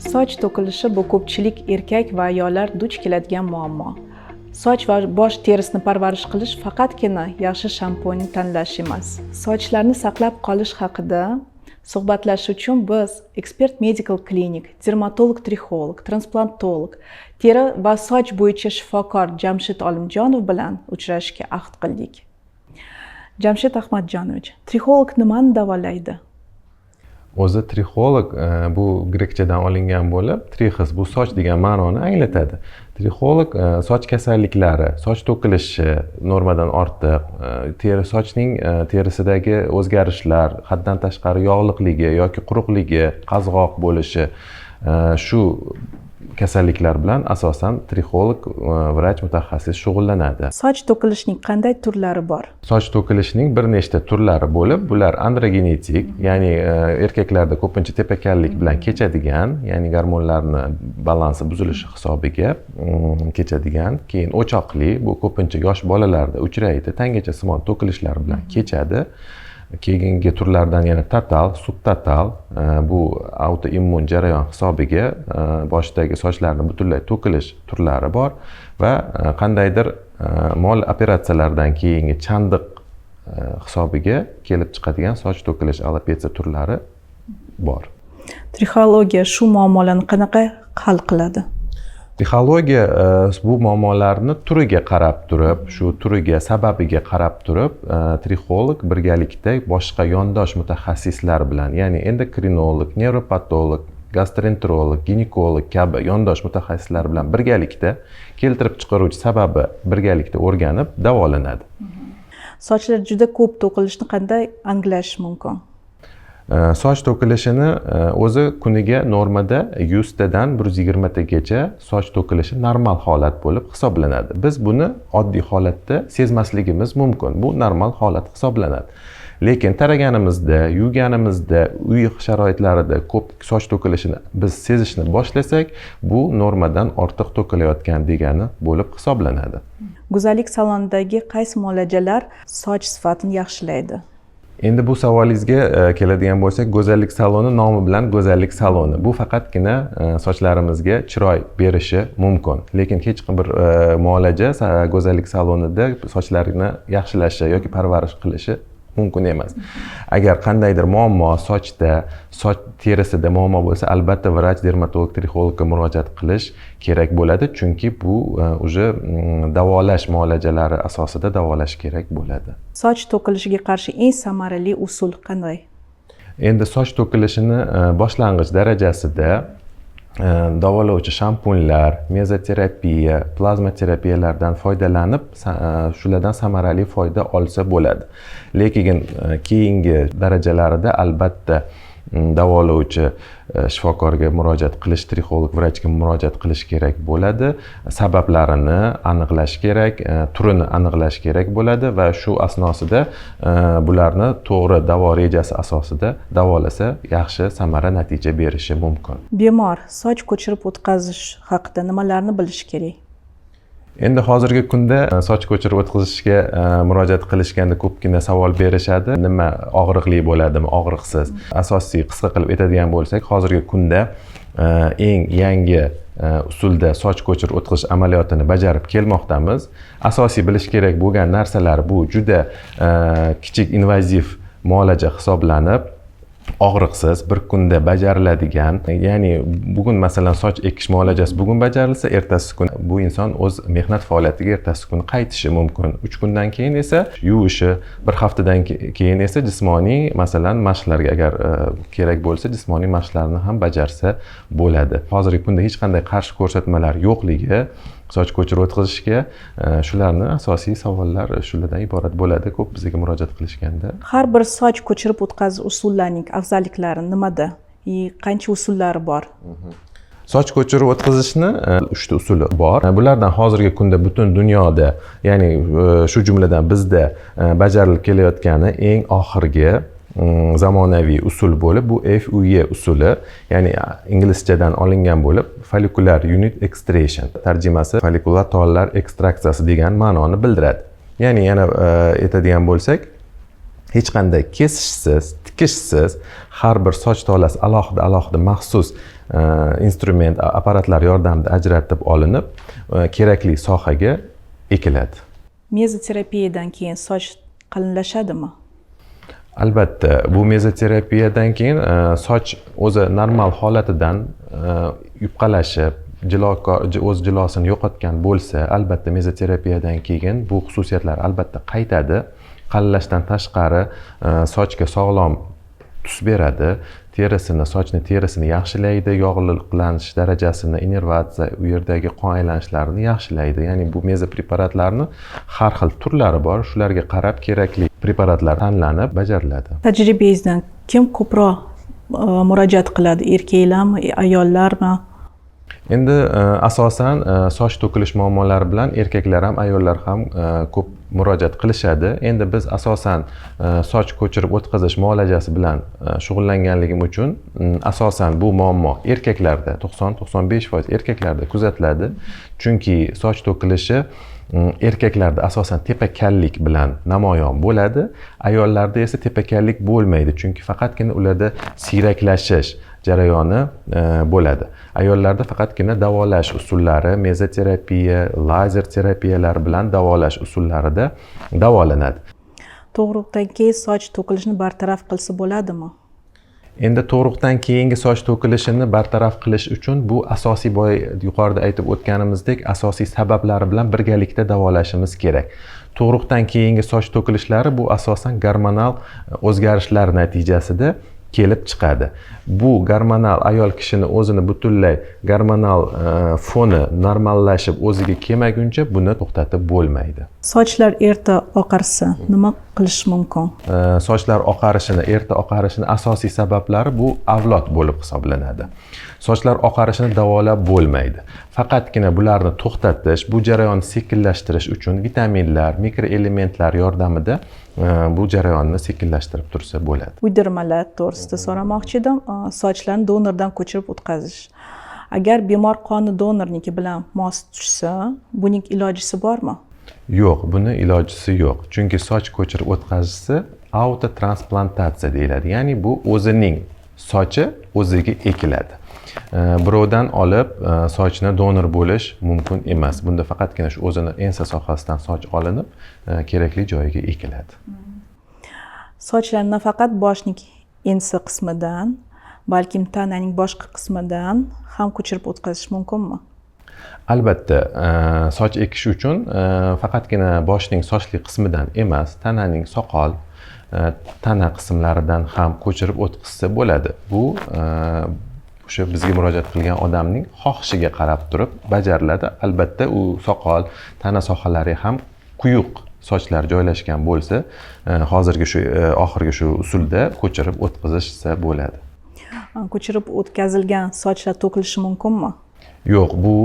Soch to'kilishi bu ko'pchilik erkak va ayollar duch keladigan muammo. Soch va bosh terisini parvarish qilish faqatgina yaxshi shampunni tanlash emas. Sochlarni saqlab qolish haqida suhbatlashish uchun biz Expert Medical Clinic, dermatolog-trixolog, transplantolog, teri va soch bo'yicha shifokor Jamshid Olimjonov bilan uchrashishga ahd qildik. Jamshid Ahmadjonovich, trixolog nimani davolaydi? O'zi trixolog bu grekchadan olingan bo'lib, trixis bu soch degan ma'noni anglatadi. Trixolog soch kasalliklari, soch to'kilishi normadan ortiq, sochning terisidagi o'zgarishlar, haddan tashqari yog'liqligi yoki quruqligi, qazg'oq bo'lishi, shu kasalliklar bilan asosan trixolog vrach mutaxassis shug'ullanadi. Soch to'kilishining qanday turlari bor? Soch to'kilishining bir nechta turlari bo'lib, bular androgenetik, ya'ni erkaklarda ko'pincha tepakallik bilan kechadigan, ya'ni gormonlarni balansi buzilishi hisobiga kechadigan, keyin o'choqli, bu ko'pincha yosh bolalarda uchraydi, tangachasimon to'kilishlar bilan kechadi. Keyingi turlardan yana total, subtotal, bu autoimmun jarayon hisobiga boshdagi sochlarni butunlay to'kilish turlari bor va qandaydir mol operatsiyalardan keyingi chandiq hisobiga kelib chiqadigan soch to'kilish alopetsiya turlari bor. Trixologiya shu muammolarni qanaqa hal qiladi? Trixologiya bu muammolarni turiga qarab turib, shu turiga, sababiga qarab turib, trixolog birgalikda boshqa yondosh mutaxassislar bilan, ya'ni endokrinolog, nevropatolog, gastroenterolog, ginekolog kabi yondosh mutaxassislar bilan birgalikda keltirib chiqaruvchi sababi birgalikda o'rganib davolanadi. Sochlar juda ko'p to'kilishni qanday anglash mumkin? Soch to'kilishini o'zi kuniga normada 100 tadan 120 tagacha soch to'kilishi normal holat bo'lib hisoblanadi. Biz buni oddiy holatda sezmasligimiz mumkin. Bu normal holat hisoblanadi. Lekin taraganimizda, yuvganimizda, uy sharoitlarida ko'p soch to'kilishini biz sezishni boshlasak, bu normadan ortiq to'kilayotgan degani bo'lib hisoblanadi. Go'zallik salonidagi qaysi muolajalar soch sifatini yaxshilaydi? Endi bu savolingizga keladigan bo'lsak, go'zallik saloni nomi bilan go'zallik saloni. Bu faqatgina sochlarimizga chiroy berishi mumkin. Lekin hech bir muolaja go'zallik salonida sochlarni yaxshilashi yoki parvarish qilishi mumkin emas. Agar qandaydir muammo sochda, soch terisida muammo bo'lsa, albatta vrach, dermatolog, trixologga murojaat qilish kerak bo'ladi, chunki bu uje davolash muolajalari asosida davolash kerak bo'ladi. Soch to'kilishiga qarshi eng samarali usul qanday? Endi soch to'kilishini boshlang'ich darajasida davolovchi shampunlar, mezoterapiya, plazma terapiyalardan foydalanib, shulardan samarali foyda olsa bo'ladi. Lekin keyingi darajalarida albatta davolovchi shifokorga murojaat qilish, trixolog vrachga murojaat qilish kerak bo'ladi. Sabablarini aniqlash kerak, turini aniqlash kerak bo'ladi va shu asnosida bularni to'g'ri davo rejasi asosida davolasa yaxshi samara natija berishi mumkin. Bemor soch ko'chirib o'tkazish haqida nimalarni bilish kerak? Endi hozirgi kunda soch ko'chirib o'tkazishga murojaat qilishganda ko'pgina savol berishadi. Nima og'riqli bo'ladimi, og'riqsiz? Asosiy qisqa qilib aytadigan bo'lsak, hozirgi kunda eng yangi usulda soch ko'chirib o'tkazish amaliyotini bajarib kelmoqdamiz. Asosiy bilish kerak bo'lgan narsalar bu juda kichik invaziv muolaja hisoblanib, og'riqsiz bir kunda bajariladigan, ya'ni bugun masalan soch ekish muolajasi bugun bajarilsa, ertasi kun bu inson o'z mehnat faoliyatiga ertasi kun qaytishi mumkin. 3 kundan keyin esa yuvishi, bir haftadan keyin esa jismoniy masalan mashqlarga agar kerak bo'lsa, jismoniy mashqlarni ham bajarsa bo'ladi. Hozirgi kunda hech qanday qarshi ko'rsatmalar yo'qligi soch ko'chirib o'tkazishga shularni asosiy savollar shulardan iborat bo'ladi ko'p bizga murojaat qilishganda. Har bir soch ko'chirib o'tkazish usullarining afzalliklari nimada? Qancha usullari bor? Soch ko'chirib o'tkazishni 3 ta usuli bor. Bulardan hozirgi kunda butun dunyoda, ya'ni shu jumladan bizda bajarilib kelayotgani eng oxirgi zamonaviy usul bo'lib, bu FUE usuli, ya'ni inglizchadan olingan bo'lib, follicular unit extraction. Tarjimasi follikular tollar ekstraksiyasi degan ma'noni bildiradi. Ya'ni yana aytadigan bo'lsak, hech qanday kesishsiz, tikishsiz har bir soch tolasi alohida maxsus instrument apparatlar yordamida ajratib olinib kerakli sohaga ekiladi. Mezoterapiyadan keyin soch qalinlashadimi? Albatta, bu mezoterapiyadan keyin soch o'zi normal holatidan yupqalashib, o'z jilosini yo'qotgan bo'lsa, albatta mezoterapiyadan keyin bu xususiyatlar albatta qaytadi. Qalinlashdan tashqari sochga sog'lom tus beradi, sochni terisini yaxshilaydi, yog'liqlanish darajasini, innervatsiya, u yerdagi qon aylanishlarini yaxshilaydi. Ya'ni bu meza preparatlarni har xil turlari bor, shularga qarab kerakli preparatlar tanlanib bajariladi. Tajribangizdan kim ko'proq murojaat qiladi? Erkaklarmi, ayollarmi? Endi asosan soch to'kilish muammolari bilan erkaklar ham, ayollar ham ko'p murojaat qilishadi. Endi biz asosan soch ko'chirib o'tkazish muolajasi bilan shug'ullanganligim uchun asosan bu muammo erkaklarda 90-95% erkaklarda kuzatiladi. Chunki soch to'kilishi erkaklarda asosan tepakallik bilan namoyon bo'ladi. Ayollarda esa tepakallik bo'lmaydi, chunki faqatgina ularda siyraklashish jarayoni bo'ladi. Ayollarda faqatgina davolash usullari, mezoterapiya, lazer terapiyalar bilan davolash usullarida davolanadi. Tug'ruqdan keyin soch to'kilishini bartaraf qilsa bo'ladimi? Endi tug'ruqdan keyingi soch to'kilishini bartaraf qilish uchun bu asosiy yuqorida aytib o'tganimizdek asosiy sabablari bilan birgalikda davolashimiz kerak. Tug'ruqdan keyingi soch to'kilishlari bu asosan gormonal o'zgarishlar natijasida kelib chiqadi. Bu gormonal ayol kishini o'zini butunlay gormonal foni normallashib o'ziga kelmaguncha buni to'xtatib bo'lmaydi. Sochlar erta oqarsa nima qilish mumkin? Sochlar erta oqarishini asosiy sabablari bu avlod bo'lib hisoblanadi. Sochlar oqarishini davolab bo'lmaydi. Faqatgina bularni to'xtatish, bu jarayonni sekinlashtirish uchun vitaminlar, mikroelementlar yordamida bu jarayonni sekinlashtirib tursa bo'ladi. Uydirmalar to'g'risida so'ramoqchi edim. Sochlarni donordan ko'chirib o'tkazish. Agar bemor qoni donorniki bilan mos tushsa, buning ilojisi bormi? Yo'q, buni ilojisi yo'q. Chunki soch ko'chirib o'tkazishsi autotransplantatsiya deyiladi. Ya'ni bu o'zining sochi o'ziga ekiladi. Birovdan olib sochni donor bo'lish mumkin emas. Bunda faqatgina shu o'zini ensa sohasidan soch olinib, kerakli joyiga ekiladi. Sochlarni nafaqat boshning ensa qismidan, balkim tananing boshqa qismidan ham ko'chirib o'tkazish mumkinmi? Albatta, soch ekish uchun faqatgina boshning sochli qismidan emas, tananing soqol, tana qismlaridan ham ko'chirib o'tkazsa bo'ladi. Bu o'sha bizga murojaat qilgan odamning xohishiga qarab turib bajariladi. Albatta, u soqol, tana sohalari ham quyuq sochlar joylashgan bo'lsa, hozirgi shu oxirgi shu usulda ko'chirib o'tkazishsa bo'ladi. Ko'chirib o'tkazilgan sochlar to'kilishi mumkinmi? Yo'q, bu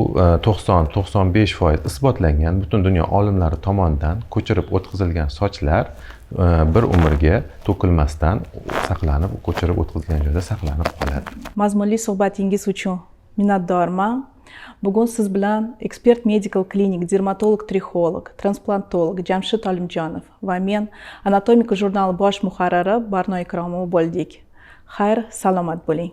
90-95% isbotlangan butun dunyo olimlari tomonidan ko'chirib o'tkazilgan sochlar bir umrga to'kilmasdan saqlanib, ko'chirib o'tkazilgan joyda saqlanib qoladi. Mazmunli suhbatingiz uchun minnatdorman. Bugun siz bilan Expert Medical Clinic dermatolog-trixolog, transplantolog Jamshid Olimjonov va men Anatomika jurnali bosh muharriri Barno Ikromova bo'ldik. Xayr, salomat bo'ling.